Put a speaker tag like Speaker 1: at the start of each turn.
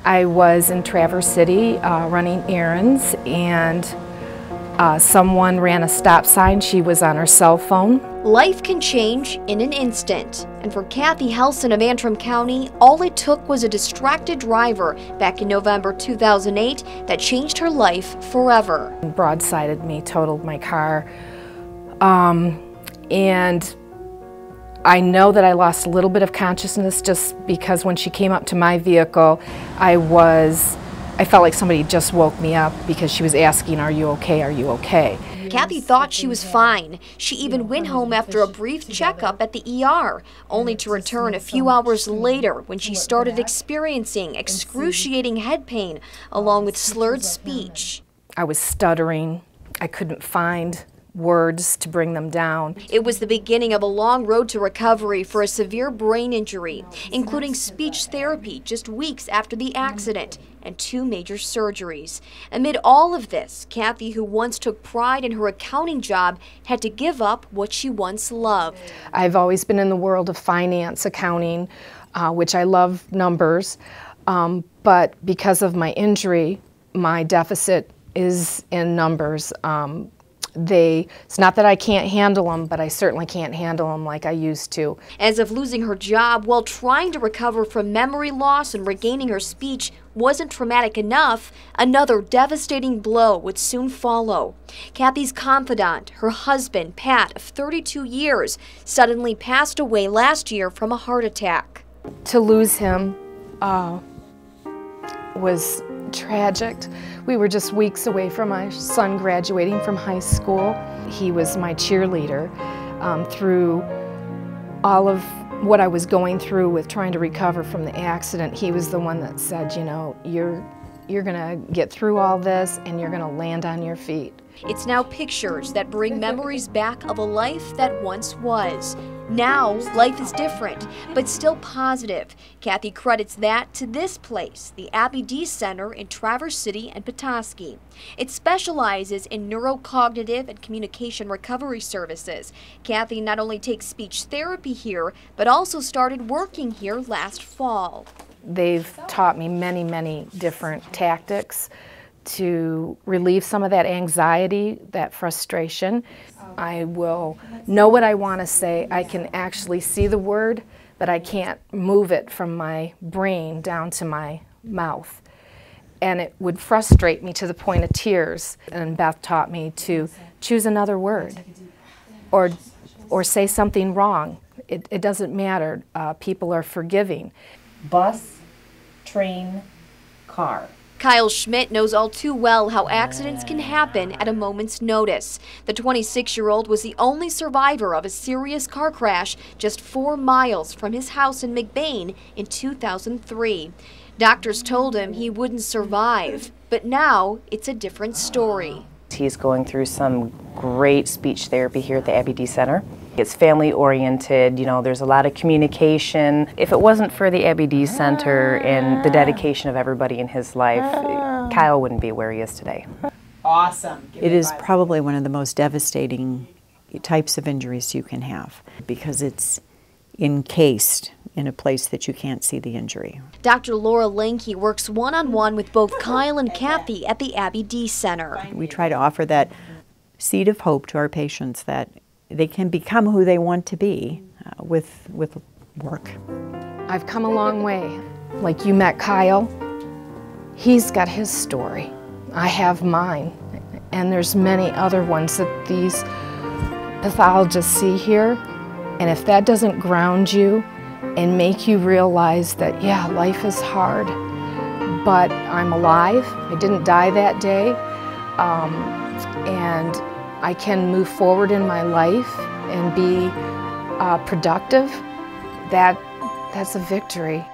Speaker 1: I was in Traverse City running errands, and someone ran a stop sign. She was on her cell phone.
Speaker 2: Life can change in an instant, and for Kathy Halcin of Antrim County, all it took was a distracted driver back in November 2008 that changed her life forever.
Speaker 1: Broadsided me, totaled my car, and I know that I lost a little bit of consciousness just because when she came up to my vehicle, I felt like somebody just woke me up because she was asking, "Are you okay? Are you okay?"
Speaker 2: Kathy thought she was fine. She even went home after a brief checkup at the ER, only to return a few hours later when she started experiencing excruciating head pain along with slurred speech.
Speaker 1: I was stuttering. I couldn't find words to bring them down.
Speaker 2: It was the beginning of a long road to recovery for a severe brain injury, including speech therapy just weeks after the accident and 2 major surgeries. Amid all of this, Kathy, who once took pride in her accounting job, had to give up what she once loved.
Speaker 1: I've always been in the world of finance, accounting, which I love numbers, but because of my injury, my deficit is in numbers. It's not that I can't handle them, but I certainly can't handle them like I used to.
Speaker 2: As if losing her job while trying to recover from memory loss and regaining her speech wasn't traumatic enough, another devastating blow would soon follow. Kathy's confidant, her husband, Pat, of 32 years, suddenly passed away last year from a heart attack.
Speaker 1: To lose him was tragic. We were just weeks away from my son graduating from high school. He was my cheerleader through all of what I was going through with trying to recover from the accident. He was the one that said, you know, you're gonna get through all this and you're gonna land on your feet.
Speaker 2: It's now pictures that bring memories back of a life that once was. Now, life is different, but still positive. Kathy credits that to this place, the Abby D Center in Traverse City and Petoskey. It specializes in neurocognitive and communication recovery services. Kathy not only takes speech therapy here, but also started working here last fall.
Speaker 1: They've taught me many, many different tactics to relieve some of that anxiety, that frustration. I will know what I want to say. I can actually see the word, but I can't move it from my brain down to my mouth. And it would frustrate me to the point of tears. And Beth taught me to choose another word or say something wrong. It doesn't matter. People are forgiving. Bus, train, car.
Speaker 2: Kyle Schmidt knows all too well how accidents can happen at a moment's notice. The 26-year-old was the only survivor of a serious car crash just 4 miles from his house in McBain in 2003. Doctors told him he wouldn't survive, but now it's a different story.
Speaker 3: He's going through some great speech therapy here at the Abby D Center. It's family oriented, you know, there's a lot of communication. If it wasn't for the Abby D Center and the dedication of everybody in his life, Kyle wouldn't be where he is today.
Speaker 4: Awesome. It is probably one of the most devastating types of injuries you can have because it's encased in a place that you can't see the injury.
Speaker 2: Dr. Laura Lanke works one-on-one with both Kyle and Kathy at the Abby D Center.
Speaker 4: We try to offer that seed of hope to our patients that they can become who they want to be with work.
Speaker 1: I've come a long way. Like you met Kyle, he's got his story. I have mine. And there's many other ones that these pathologists see here. And if that doesn't ground you and make you realize that, yeah, life is hard, but I'm alive, I didn't die that day, and I can move forward in my life and be productive, that's a victory.